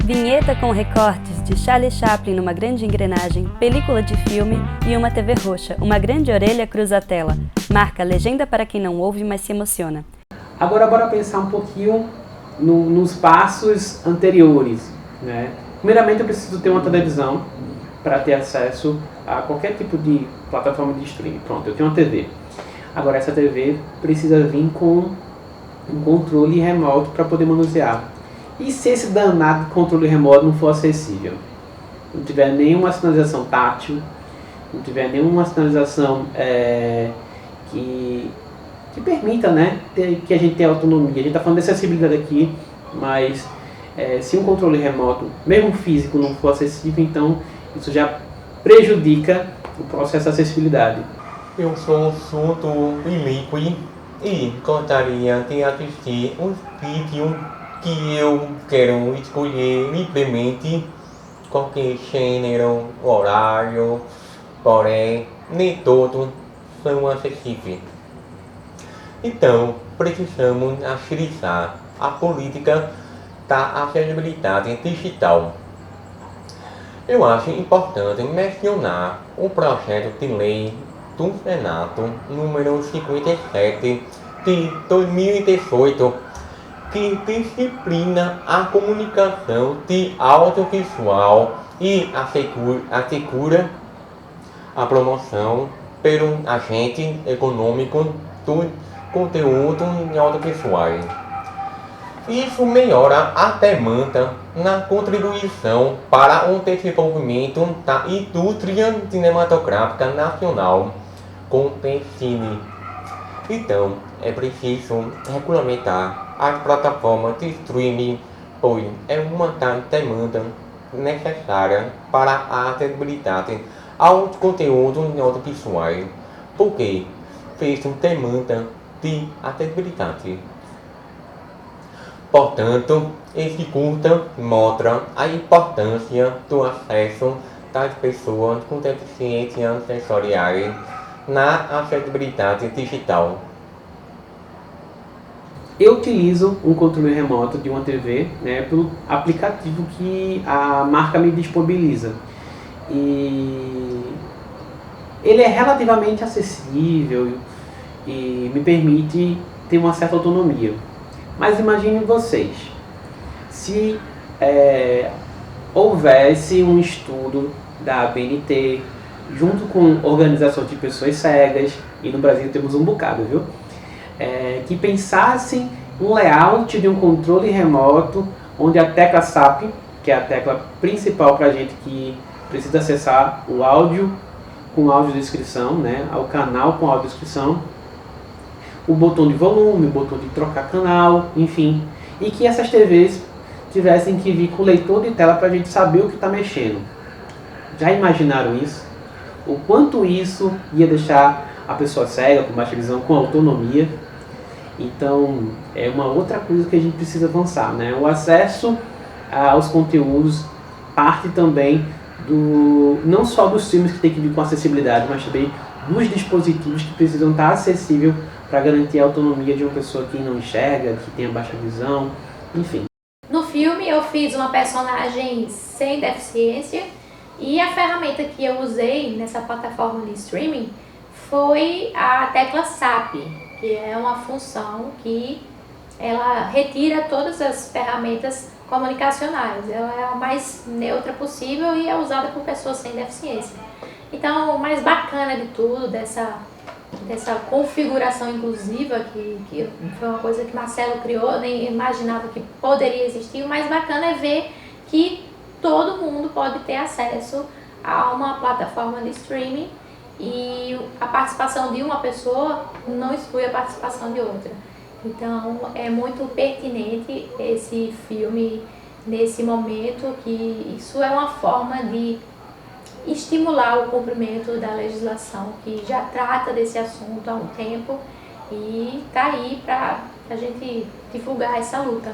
Vinheta com recortes de Charlie Chaplin numa grande engrenagem, película de filme e uma TV roxa. Uma grande orelha cruza a tela. Marca legenda para quem não ouve, mas se emociona. Agora bora pensar um pouquinho nos passos anteriores, né? Primeiramente eu preciso ter uma televisão para ter acesso a qualquer tipo de plataforma de streaming. Pronto, eu tenho uma TV. Agora essa TV precisa vir com um controle remoto para poder manusear. E se esse danado controle remoto não for acessível? Não tiver nenhuma sinalização tátil, não tiver nenhuma sinalização que permita, né, que a gente tenha autonomia. A gente está falando de acessibilidade aqui, mas se um controle remoto, mesmo físico, não for acessível, então isso já prejudica o processo de acessibilidade. Eu sou surdo bilíngue e gostaria de assistir um vídeo que eu quero escolher livremente qualquer gênero, horário, porém nem todos são acessíveis. Então, precisamos agilizar a política da acessibilidade digital. Eu acho importante mencionar o projeto de lei do Senado número 57 de 2018, que disciplina a comunicação de audiovisual e assegura a promoção pelo agente econômico do conteúdo audiovisual. Isso melhora a demanda na contribuição para o desenvolvimento da indústria cinematográfica nacional com cine. Então, é preciso regulamentar as plataformas de streaming, pois é uma demanda necessária para a acessibilidade aos conteúdos audiovisuais, porque fez demanda de acessibilidade. Portanto, esse curta mostra a importância do acesso das pessoas com deficiências sensoriais na acessibilidade digital. Eu utilizo um controle remoto de uma TV, né, pelo aplicativo que a marca me disponibiliza. E ele é relativamente acessível e me permite ter uma certa autonomia. Mas imaginem vocês, se houvesse um estudo da ABNT, junto com organizações de pessoas cegas, e no Brasil temos um bocado, viu? Que pensassem um layout de um controle remoto, onde a tecla SAP, que é a tecla principal para a gente que precisa acessar o áudio com audiodescrição, né, ao canal com audiodescrição, o botão de volume, o botão de trocar canal, enfim, e que essas TVs tivessem que vir com o leitor de tela para a gente saber o que está mexendo. Já imaginaram isso? O quanto isso ia deixar a pessoa cega, com baixa visão, com autonomia? Então, é uma outra coisa que a gente precisa avançar, né? O acesso aos conteúdos parte também não só dos filmes que tem que vir com acessibilidade, mas também dos dispositivos que precisam estar acessíveis para garantir a autonomia de uma pessoa que não enxerga, que tenha baixa visão, enfim. No filme eu fiz uma personagem sem deficiência e a ferramenta que eu usei nessa plataforma de streaming foi a tecla SAP, que é uma função que ela retira todas as ferramentas comunicacionais. Ela é a mais neutra possível e é usada por pessoas sem deficiência. Então, o mais bacana de tudo, dessa configuração inclusiva, que foi uma coisa que Marcelo criou, nem imaginava que poderia existir, o mais bacana é ver que todo mundo pode ter acesso a uma plataforma de streaming e a participação de uma pessoa não exclui a participação de outra. Então é muito pertinente esse filme nesse momento, que isso é uma forma de estimular o cumprimento da legislação que já trata desse assunto há um tempo e está aí para a gente divulgar essa luta.